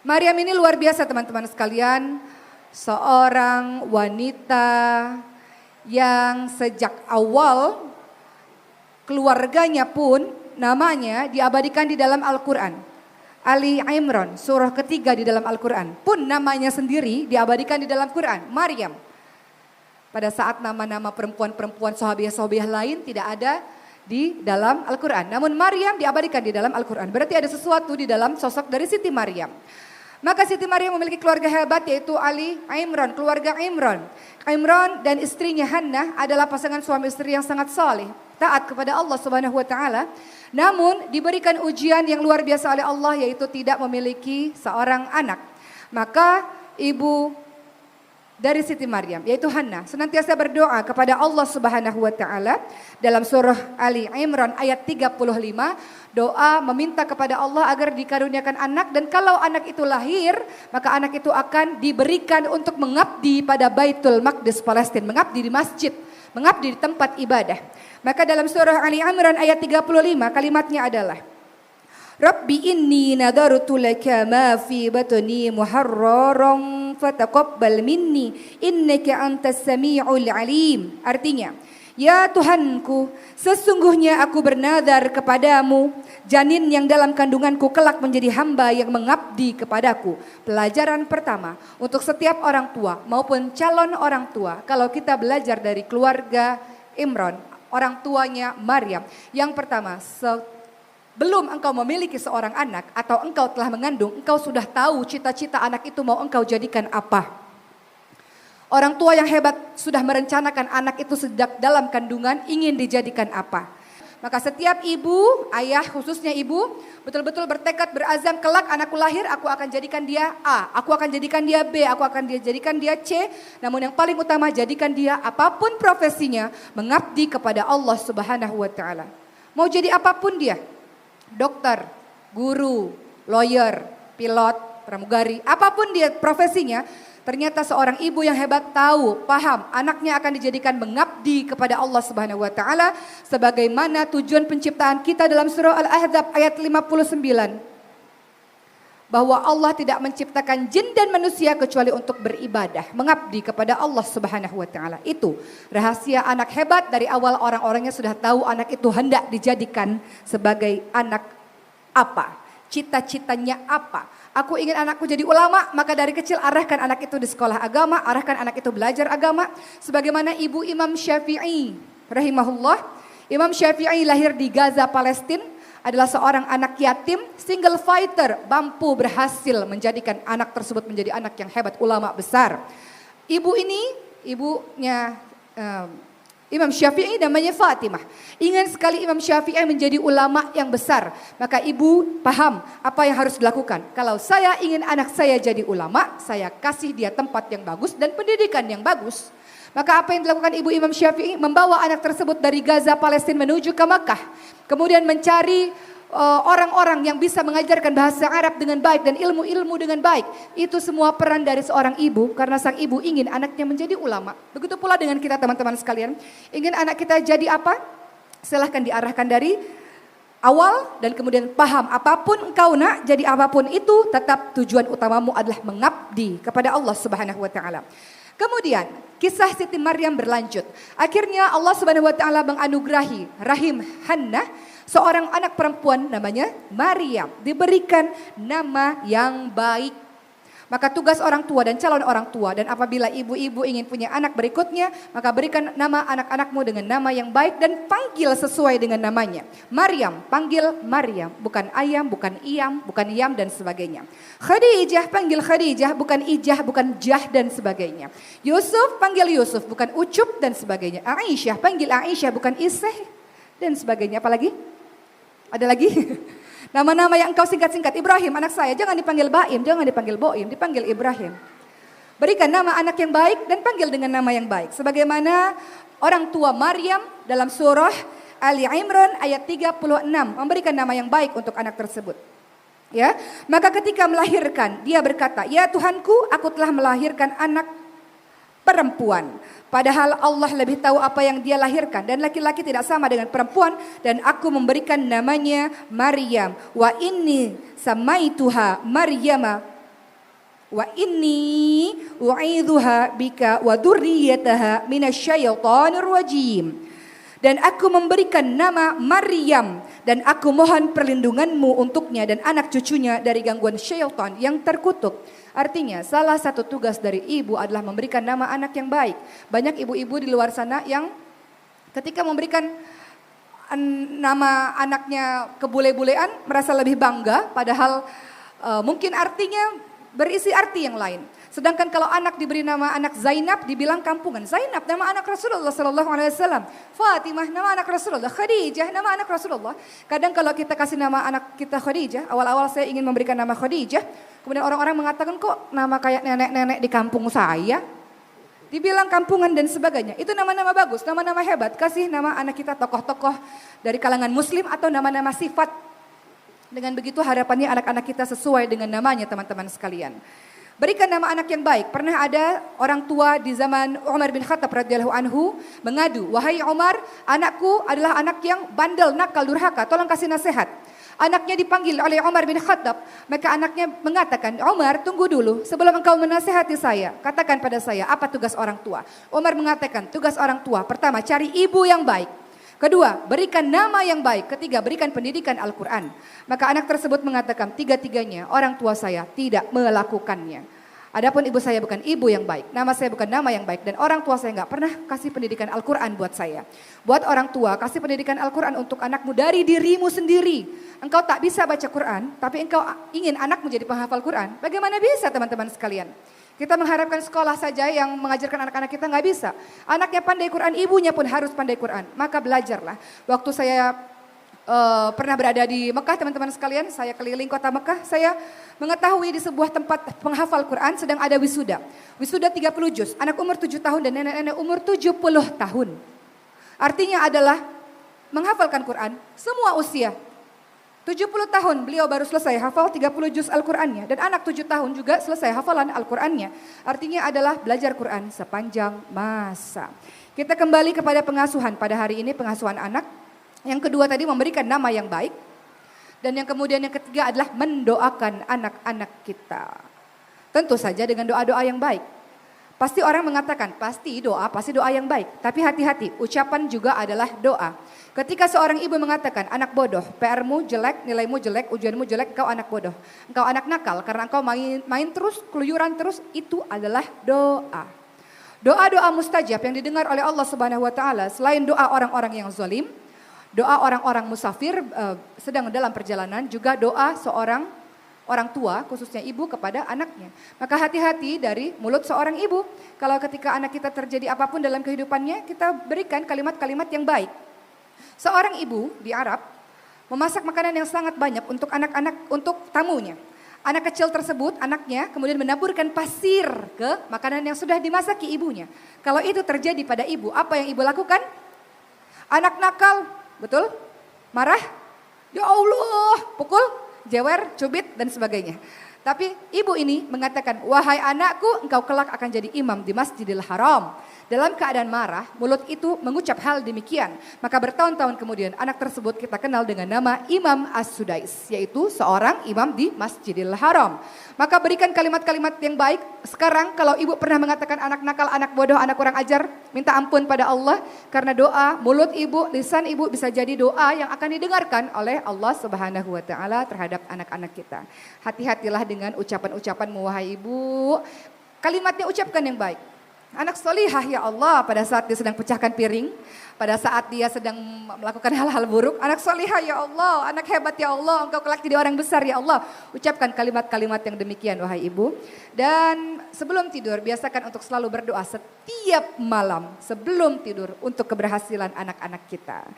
Maryam ini luar biasa teman-teman sekalian. Seorang wanita yang sejak awal keluarganya pun namanya diabadikan di dalam Al-Quran. Ali Imran, surah ketiga di dalam Al-Quran. Pun namanya sendiri diabadikan di dalam Quran, Maryam. Pada saat nama-nama perempuan-perempuan sahabiah-sahabiah lain tidak ada di dalam Al-Quran. Namun Maryam diabadikan di dalam Al-Quran. Berarti ada sesuatu di dalam sosok dari Siti Maryam. Maka Siti Maryam memiliki keluarga hebat yaitu Ali Imran, keluarga Imran. Imran dan istrinya Hannah adalah pasangan suami istri yang sangat saleh, taat kepada Allah Subhanahu wa taala. Namun diberikan ujian yang luar biasa oleh Allah yaitu tidak memiliki seorang anak. Maka ibu dari Siti Maryam yaitu Hannah senantiasa berdoa kepada Allah Subhanahu wa taala dalam surah Ali Imran ayat 35, doa meminta kepada Allah agar dikaruniakan anak, dan kalau anak itu lahir maka anak itu akan diberikan untuk mengabdi pada Baitul Maqdis Palestina, mengabdi di masjid, mengabdi di tempat ibadah. Maka dalam surah Ali Imran ayat 35 kalimatnya adalah Rabbi inni nadartu laka ma fi batni muharraran fataqabbal minni innaka antas samiul alim. Artinya, ya Tuhanku, sesungguhnya aku bernadar kepadamu janin yang dalam kandunganku kelak menjadi hamba yang mengabdi kepadaku. Pelajaran pertama untuk setiap orang tua maupun calon orang tua, kalau kita belajar dari keluarga Imran, orang tuanya Maryam, yang pertama, belum engkau memiliki seorang anak atau engkau telah mengandung, engkau sudah tahu cita-cita anak itu mau engkau jadikan apa. Orang tua yang hebat sudah merencanakan anak itu sejak dalam kandungan ingin dijadikan apa. Maka setiap ibu, ayah khususnya ibu, betul-betul bertekad berazam kelak anakku lahir aku akan jadikan dia A, aku akan jadikan dia B, aku akan jadikan dia C. Namun yang paling utama jadikan dia apapun profesinya mengabdi kepada Allah Subhanahu wa taala. Mau jadi apapun dia, dokter, guru, lawyer, pilot, pramugari, apapun dia profesinya, ternyata seorang ibu yang hebat tahu, paham anaknya akan dijadikan mengabdi kepada Allah Subhanahu wa taala sebagaimana tujuan penciptaan kita dalam surah Al-Ahzab ayat 59. Bahwa Allah tidak menciptakan jin dan manusia kecuali untuk beribadah, mengabdi kepada Allah Subhanahu wa taala. Itu rahasia anak hebat, dari awal orang-orangnya sudah tahu anak itu hendak dijadikan sebagai anak apa, cita-citanya apa. Aku ingin anakku jadi ulama, maka dari kecil arahkan anak itu di sekolah agama, arahkan anak itu belajar agama. Sebagaimana ibu Imam Syafi'i rahimahullah. Imam Syafi'i lahir di Gaza, Palestina, adalah seorang anak yatim, single fighter, mampu berhasil menjadikan anak tersebut menjadi anak yang hebat, ulama besar. Ibu ini, ibunya Imam Syafi'i namanya Fatimah. Ingin sekali Imam Syafi'i menjadi ulama yang besar. Maka ibu paham apa yang harus dilakukan. Kalau saya ingin anak saya jadi ulama, saya kasih dia tempat yang bagus dan pendidikan yang bagus. Maka apa yang dilakukan ibu Imam Syafi'i? Membawa anak tersebut dari Gaza, Palestina menuju ke Makkah. Kemudian mencari orang-orang yang bisa mengajarkan bahasa Arab dengan baik dan ilmu-ilmu dengan baik. Itu semua peran dari seorang ibu, karena sang ibu ingin anaknya menjadi ulama. Begitu pula dengan kita teman-teman sekalian. Ingin anak kita jadi apa? Silahkan diarahkan dari awal dan kemudian paham apapun engkau nak jadi apapun itu, tetap tujuan utamamu adalah mengabdi kepada Allah Subhanahu wa taala. Kemudian kisah Siti Maryam berlanjut. Akhirnya Allah Subhanahu wa taala menganugerahi rahim Hannah seorang anak perempuan namanya Maryam, diberikan nama yang baik. Maka tugas orang tua dan calon orang tua, dan apabila ibu-ibu ingin punya anak berikutnya, maka berikan nama anak-anakmu dengan nama yang baik dan panggil sesuai dengan namanya. Maryam, panggil Maryam, bukan ayam, bukan iam, bukan yam dan sebagainya. Khadijah, panggil Khadijah, bukan ijah, bukan jah dan sebagainya. Yusuf, panggil Yusuf, bukan ucup dan sebagainya. Aisyah, panggil Aisyah, bukan iseh dan sebagainya. Apalagi? Ada lagi? Nama-nama yang engkau singkat-singkat. Ibrahim anak saya, jangan dipanggil Baim, jangan dipanggil Boim, dipanggil Ibrahim. Berikan nama anak yang baik dan panggil dengan nama yang baik. Sebagaimana orang tua Maryam dalam surah Ali Imran ayat 36 memberikan nama yang baik untuk anak tersebut. Ya, maka ketika melahirkan dia berkata, ya Tuhanku, aku telah melahirkan anak perempuan. Padahal Allah lebih tahu apa yang dia lahirkan, dan laki-laki tidak sama dengan perempuan, dan aku memberikan namanya Maryam. Wa inni samaituha Maryama Wa inni u'idzuha bika wa dzurriyyataha minasyaitonir rajim. Dan aku memberikan nama Maryam dan aku mohon perlindunganmu untuknya dan anak cucunya dari gangguan syaitan yang terkutuk. Artinya salah satu tugas dari ibu adalah memberikan nama anak yang baik. Banyak ibu-ibu di luar sana yang ketika memberikan nama anaknya kebule-bulean merasa lebih bangga, padahal mungkin artinya berisi arti yang lain. Sedangkan kalau anak diberi nama anak Zainab dibilang kampungan. Zainab nama anak Rasulullah sallallahu alaihi wasallam. Fatimah nama anak Rasulullah. Khadijah nama anak Rasulullah. Kadang kalau kita kasih nama anak kita Khadijah, awal-awal saya ingin memberikan nama Khadijah, kemudian orang-orang mengatakan kok nama kayak nenek-nenek di kampung saya. Dibilang kampungan dan sebagainya. Itu nama-nama bagus, nama-nama hebat. Kasih nama anak kita tokoh-tokoh dari kalangan muslim atau nama-nama sifat. Dengan begitu harapannya anak-anak kita sesuai dengan namanya teman-teman sekalian. Berikan nama anak yang baik. Pernah ada orang tua di zaman Umar bin Khattab radhiyallahu anhu mengadu, "Wahai Umar, anakku adalah anak yang bandel, nakal, durhaka, tolong kasih nasihat." Anaknya dipanggil oleh Umar bin Khattab, maka anaknya mengatakan, "Umar, tunggu dulu, sebelum engkau menasihati saya, katakan pada saya apa tugas orang tua." Umar mengatakan, tugas orang tua pertama cari ibu yang baik. Kedua, berikan nama yang baik. Ketiga, berikan pendidikan Al-Quran. Maka anak tersebut mengatakan, tiga-tiganya orang tua saya tidak melakukannya. Adapun ibu saya bukan ibu yang baik, nama saya bukan nama yang baik, dan orang tua saya nggak pernah kasih pendidikan Al-Quran buat saya. Buat orang tua, kasih pendidikan Al-Quran untuk anakmu dari dirimu sendiri. Engkau tak bisa baca Quran, tapi engkau ingin anakmu jadi penghafal Quran. Bagaimana bisa teman-teman sekalian? Kita mengharapkan sekolah saja yang mengajarkan anak-anak kita, nggak bisa. Anaknya pandai Quran, ibunya pun harus pandai Quran. Maka belajarlah. Waktu saya pernah berada di Mekah teman-teman sekalian, saya keliling kota Mekah, saya mengetahui di sebuah tempat penghafal Quran sedang ada wisuda. Wisuda 30 juz, anak umur 7 tahun dan nenek-nenek umur 70 tahun. Artinya adalah menghafalkan Quran semua usia. 70 tahun beliau baru selesai hafal 30 juz Al-Qur'annya. Dan anak 7 tahun juga selesai hafalan Al-Qur'annya. Artinya adalah belajar Quran sepanjang masa. Kita kembali kepada pengasuhan pada hari ini, pengasuhan anak. Yang kedua tadi memberikan nama yang baik. Dan yang kemudian yang ketiga adalah mendoakan anak-anak kita. Tentu saja dengan doa-doa yang baik. Pasti orang mengatakan pasti doa yang baik. Tapi hati-hati, ucapan juga adalah doa. Ketika seorang ibu mengatakan, anak bodoh, PR-mu jelek, nilaimu jelek, ujianmu jelek, engkau anak bodoh. Engkau anak nakal karena engkau main terus, keluyuran terus, itu adalah doa. Doa-doa mustajab yang didengar oleh Allah Subhanahu wa taala selain doa orang-orang yang zalim, doa orang-orang musafir sedang dalam perjalanan, juga doa seorang orang tua, khususnya ibu kepada anaknya. Maka hati-hati dari mulut seorang ibu. Kalau ketika anak kita terjadi apapun dalam kehidupannya, kita berikan kalimat-kalimat yang baik. Seorang ibu di Arab memasak makanan yang sangat banyak untuk anak-anak, untuk tamunya. Anak kecil tersebut, anaknya kemudian menaburkan pasir ke makanan yang sudah dimasaki ibunya. Kalau itu terjadi pada ibu, apa yang ibu lakukan? Anak nakal, betul? Marah? Ya Allah, pukul, jewer, cubit, dan sebagainya. Tapi ibu ini mengatakan, wahai anakku, engkau kelak akan jadi imam di Masjidil Haram. Dalam keadaan marah, mulut itu mengucap hal demikian. Maka bertahun-tahun kemudian anak tersebut kita kenal dengan nama Imam As-Sudais. Yaitu seorang imam di Masjidil Haram. Maka berikan kalimat-kalimat yang baik. Sekarang kalau ibu pernah mengatakan anak nakal, anak bodoh, anak kurang ajar, minta ampun pada Allah. Karena doa, mulut ibu, lisan ibu bisa jadi doa yang akan didengarkan oleh Allah Subhanahu wa taala terhadap anak-anak kita. Hati-hatilah dengan ucapan-ucapan wahai ibu. Kalimatnya ucapkan yang baik. Anak solihah ya Allah pada saat dia sedang pecahkan piring, pada saat dia sedang melakukan hal-hal buruk. Anak solihah ya Allah, anak hebat ya Allah, engkau kelak jadi orang besar ya Allah. Ucapkan kalimat-kalimat yang demikian wahai ibu. Dan sebelum tidur biasakan untuk selalu berdoa setiap malam sebelum tidur untuk keberhasilan anak-anak kita.